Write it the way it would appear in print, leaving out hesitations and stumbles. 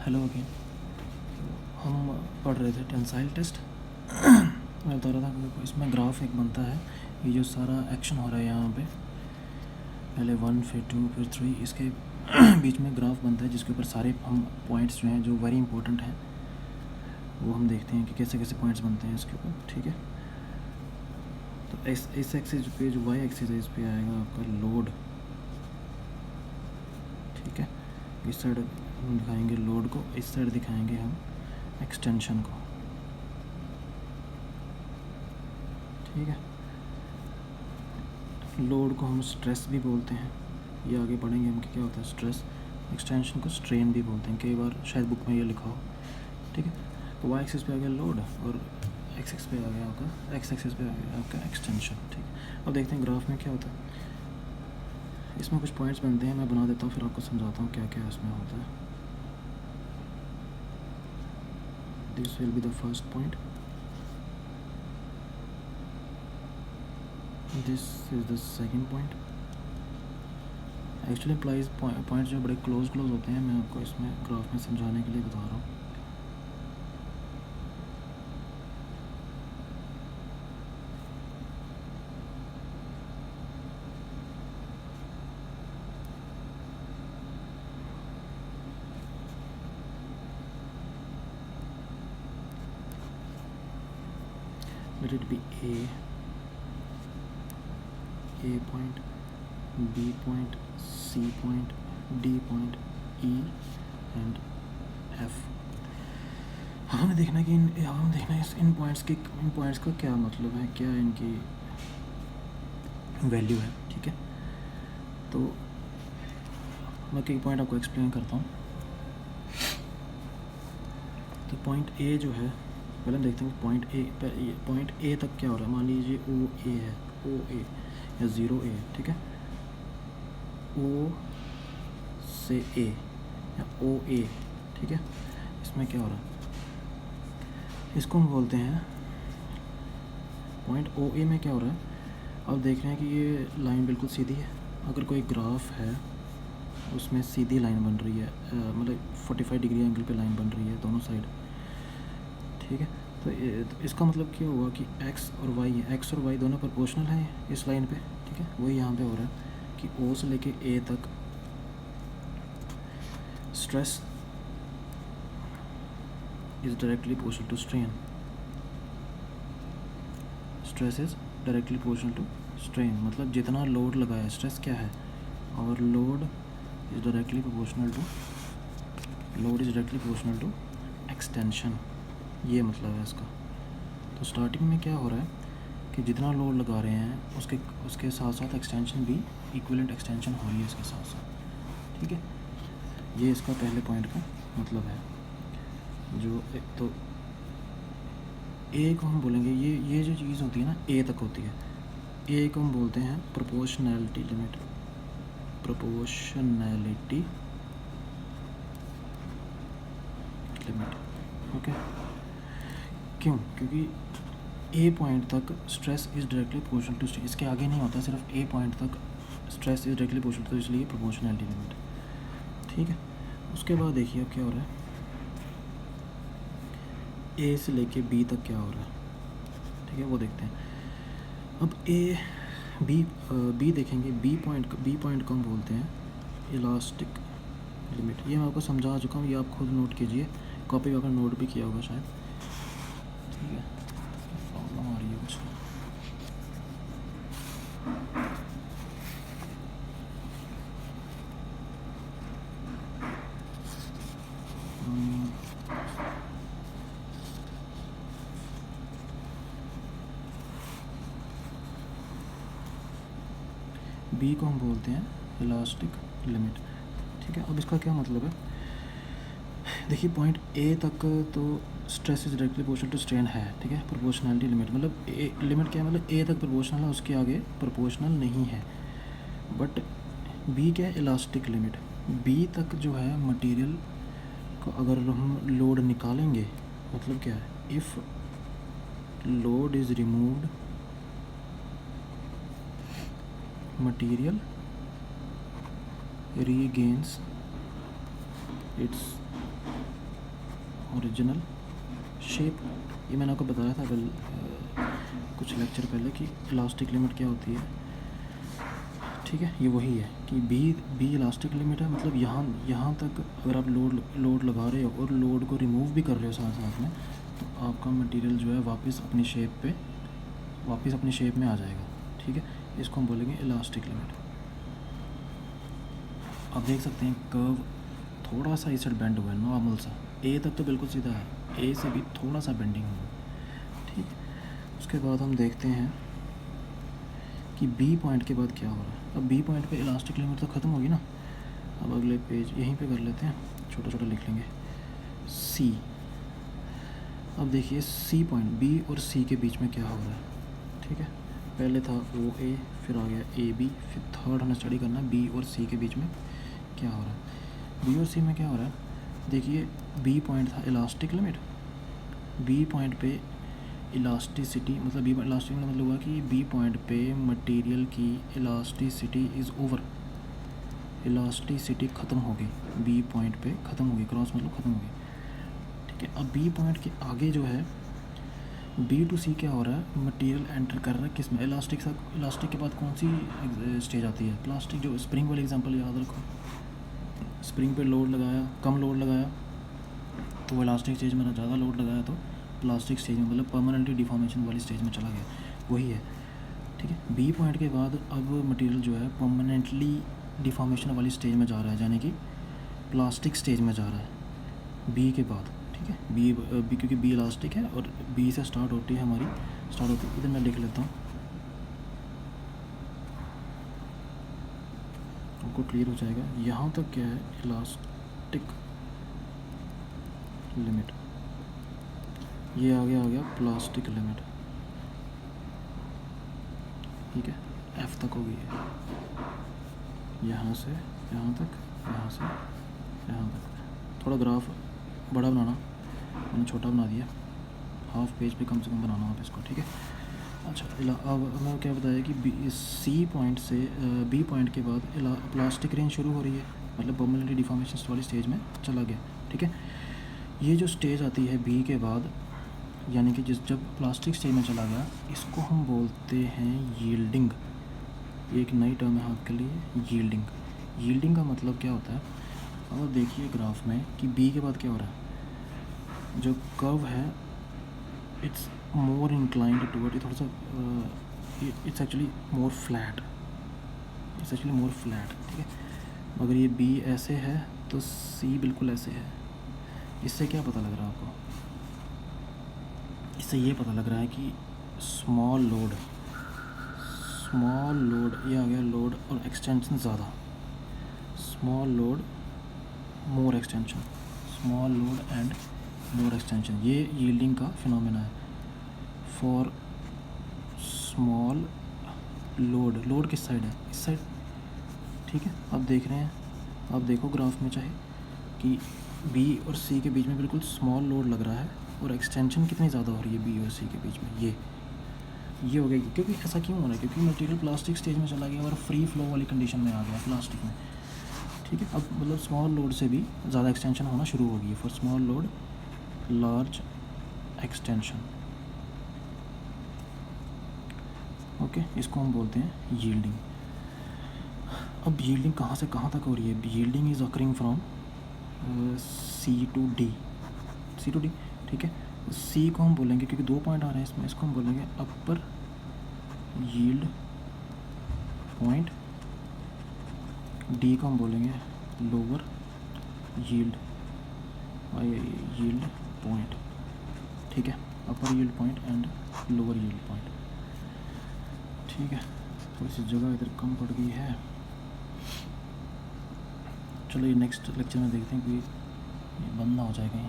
Hello again. हम पढ़ रहे थे टेंसाइल टेस्ट। मैं बता रहा था कि इसमें ग्राफ एक बनता है। ये जो सारा एक्शन हो रहा है यहाँ पे, पहले 1 फिर 2 फिर 3, इसके बीच में ग्राफ बनता है जिसके ऊपर सारे हम पॉइंट्स जो हैं जो वेरी इंपॉर्टेंट हैं वो हम देखते हैं कि कैसे कैसे पॉइंट्स बनते हैं इसके ऊपर। ठीक है, तो इस एक्सिस पे जो वाई एक्सिस है इस पे आएगा आपका लोड। ठीक है, इस साइड हम दिखाएंगे लोड को, इस साइड दिखाएंगे हम एक्सटेंशन को। ठीक है, लोड को हम स्ट्रेस भी बोलते हैं, ये आगे पढ़ेंगे हम कि क्या होता है स्ट्रेस। एक्सटेंशन को स्ट्रेन भी बोलते हैं, कई बार शायद बुक में ये लिखा हो। ठीक है, तो वाई एक्सिस पे आ गया लोड और एक्स एक्स पे आ गया आपका, एक्स एक्सिस पे आ गया आपका एक्सटेंशन। ठीक है, अब देखते हैं ग्राफ में क्या होता है। इसमें कुछ पॉइंट्स बनते हैं, मैं बना देता हूँ फिर आपको समझाता हूँ क्या क्या इसमें होता है। This will be the first point, this is the second point. Actually implies point जो बड़े क्लोज होते हैं, मैं आपको इसमें ग्राफ में समझाने के लिए बता रहा हूँ। Let it be A point, B point, C point, D point, E and F। हमें देखना कि हमें देखना है इन पॉइंट्स का क्या मतलब है, क्या इनकी वैल्यू है। ठीक है, तो मैं कई पॉइंट आपको एक्सप्लेन करता हूँ। तो पॉइंट ए जो है, पहले हम देखते हैं पॉइंट ए तक क्या हो रहा है। मान लीजिए ओ ए है, ओ ए या 0 ए। ठीक है, ओ से ए या ओ ए। ठीक है, इसमें क्या हो रहा है, इसको हम बोलते हैं पॉइंट ओ ए में क्या हो रहा है। अब देख रहे हैं कि ये लाइन बिल्कुल सीधी है। अगर कोई ग्राफ है उसमें सीधी लाइन बन रही है, मतलब 45 डिग्री एंगल पे लाइन बन रही है दोनों साइड। ठीक है, तो इसका मतलब क्या हुआ कि एक्स और वाई दोनों प्रोपोर्शनल हैं इस लाइन पे। ठीक है, वही यहाँ पे हो रहा है कि ओ से लेके ए तक stress is directly proportional to strain. Stress is directly proportional to strain, मतलब जितना लोड लगाया है, स्ट्रेस क्या है, और load is directly proportional to extension. ये मतलब है इसका। तो स्टार्टिंग में क्या हो रहा है कि जितना लोड लगा रहे हैं उसके साथ साथ एक्सटेंशन भी इक्विवेलेंट एक्सटेंशन हो रही है इसके साथ साथ। ठीक है, ये इसका पहले पॉइंट का मतलब है। जो तो ए को हम बोलेंगे, ये जो चीज़ होती है ना ए तक होती है, ए को हम बोलते हैं प्रोपोर्शनैलिटी लिमिट। ओके, क्यों? क्योंकि ए पॉइंट तक stress is directly proportional to strain, इसके आगे नहीं होता, सिर्फ ए पॉइंट तक स्ट्रेस इज़ डायरेक्टली प्रोपोर्शनल, तो इसलिए प्रोपोर्शनैलिटी लिमिट। ठीक है, उसके बाद देखिए अब क्या हो रहा है, ए से लेके बी तक क्या हो रहा है। ठीक है, वो देखते हैं। अब बी देखेंगे, बी पॉइंट को हम बोलते हैं इलास्टिक लिमिट। ये मैं आपको समझा चुका हूँ, ये आप खुद नोट कीजिए, कॉपी अगर नोट भी किया होगा शायद। ठीक है, प्रॉब्लम आ रही है कुछ। बी को हम बोलते हैं इलास्टिक लिमिट। ठीक है, अब इसका क्या मतलब है, देखिए पॉइंट ए तक तो stress is directly proportional to strain है। ठीक है, प्रोपोर्शनैलिटी लिमिट मतलब लिमिट क्या है, मतलब ए तक प्रोपोर्शनल है, उसके आगे प्रोपोर्शनल नहीं है। बट बी क्या है, इलास्टिक लिमिट। बी तक जो है मटेरियल को अगर हम लोड निकालेंगे, मतलब क्या है, if load is removed material regains its original shape. ये मैंने आपको बताया था कल कुछ लेक्चर पहले कि इलास्टिक लिमिट क्या होती है, ठीक है। ये वही है कि बी इलास्टिक लिमिट है, मतलब यहाँ तक अगर आप लोड लगा रहे हो और लोड को रिमूव भी कर रहे हो साथ साथ में, तो आपका मटेरियल जो है वापस अपनी शेप में आ जाएगा, ठीक है। इसको हम बोलेंगे इलास्टिक लिमिट। आप देख सकते हैं कर्व थोड़ा सा इस साइड बेंड हुआ है, नॉर्मल सा। ए तक तो बिल्कुल सीधा है, ए से भी थोड़ा सा बेंडिंग हुआ, ठीक। उसके बाद हम देखते हैं कि बी पॉइंट के बाद क्या हो रहा है। अब बी पॉइंट पे इलास्टिक लिमिट तो ख़त्म होगी ना। अब अगले पेज यहीं पे कर लेते हैं, छोटा छोटा लिख लेंगे सी। अब देखिए सी पॉइंट, बी और सी के बीच में क्या हो रहा है, ठीक है। पहले था ओ ए, फिर आ गया ए बी, फिर थर्ड हमें स्टडी करना है बी और सी के बीच में क्या हो रहा है। बी और सी में क्या हो रहा है, देखिए बी पॉइंट था इलास्टिक लिमिट। बी पॉइंट पे इलास्टिसिटी, मतलब बी इलास्टिक मतलब हुआ कि बी पॉइंट पे मटेरियल की इलास्टिसिटी इज़ ओवर। इलास्टिसिटी ख़त्म हो गई, बी पॉइंट पे ख़त्म हो गई, क्रॉस मतलब ख़त्म हो गई, ठीक है। अब बी पॉइंट के आगे जो है बी टू सी क्या हो रहा है, मटेरियल एंटर कर रहा है किस में, इलास्टिक के बाद कौन सी स्टेज आती है, प्लास्टिक। जो स्प्रिंग वाली एग्जांपल याद रखो, स्प्रिंग पे लोड लगाया, कम लोड लगाया तो वो इलास्टिक स्टेज में, ज़्यादा लोड लगाया तो प्लास्टिक स्टेज में, मतलब परमानेंटली डिफॉर्मेशन वाली स्टेज में चला गया, वही है, ठीक है। बी पॉइंट के बाद अब मटेरियल जो है परमानेंटली डिफॉर्मेशन वाली स्टेज में जा रहा है, यानी कि प्लास्टिक स्टेज में जा रहा है बी के बाद, ठीक है। बी क्योंकि बी इलास्टिक है और बी से स्टार्ट होती है हमारी, इधर मैं लिख लेता हूँ, आपको क्लियर हो जाएगा। यहाँ तक क्या है, इलास्टिक लिमिट, ये आ गया प्लास्टिक लिमिट, ठीक है। एफ तक हो गई है, यहाँ से यहाँ तक, यहाँ से यहाँ तक। थोड़ा ग्राफ बड़ा बनाना, मैंने छोटा बना दिया, हाफ पेज पे कम से कम बनाना आप इसको, ठीक है। अच्छा, अब हमें क्या बताया कि सी पॉइंट से बी पॉइंट के बाद प्लास्टिक रेंज शुरू हो रही है, मतलब परमानेंटली डिफॉर्मेशन वाली स्टेज में चला गया, ठीक है। ये जो स्टेज आती है बी के बाद, यानी कि जब प्लास्टिक स्टेज में चला गया, इसको हम बोलते हैं यील्डिंग। एक नई टर्म है आपके लिए, यील्डिंग। यील्डिंग का मतलब क्या होता है, और देखिए ग्राफ में कि बी के बाद क्या हो रहा है, जो कर्व है इट्स मोर इंक्लाइंड टुवर्ड, थोड़ा सा इट्स एक्चुअली मोर फ्लैट, ठीक है। अगर ये बी ऐसे है तो सी बिल्कुल ऐसे है। इससे क्या पता लग रहा है आपको, इससे ये पता लग रहा है कि स्मॉल लोड, ये आ गया लोड और एक्सटेंशन ज़्यादा, small load more extension, small load and more extension, ये यील्डिंग का फिनोमेना है। फॉर स्मॉल लोड किस साइड है, इस साइड, ठीक है। अब देख रहे हैं, आप देखो ग्राफ में चाहे कि बी और सी के बीच में बिल्कुल स्मॉल लोड लग रहा है और एक्सटेंशन कितनी ज़्यादा हो रही है बी और सी के बीच में, ये हो गया। क्योंकि ऐसा क्यों हो रहा है, क्योंकि मटेरियल प्लास्टिक स्टेज में चला गया और फ्री फ्लो वाली कंडीशन में आ गया प्लास्टिक में, ठीक है। अब मतलब स्मॉल लोड से भी ज़्यादा एक्सटेंशन होना शुरू हो गई है, for small load large extension, okay. इसको हम बोलते हैं यील्डिंग। अब यील्डिंग कहाँ से कहाँ तक हो रही है, yielding is occurring from C to D, ठीक है। सी को हम बोलेंगे, क्योंकि 2 पॉइंट आ रहे हैं इसमें, इसको हम बोलेंगे अपर यील्ड पॉइंट, डी को हम बोलेंगे लोअर यील्ड पॉइंट, ठीक है। Upper yield point and lower yield point, ठीक है। थोड़ी सी जगह इधर कम पड़ गई है, चलो ये नेक्स्ट लेक्चर में देखते हैं कि ये बंद ना हो जाएगा।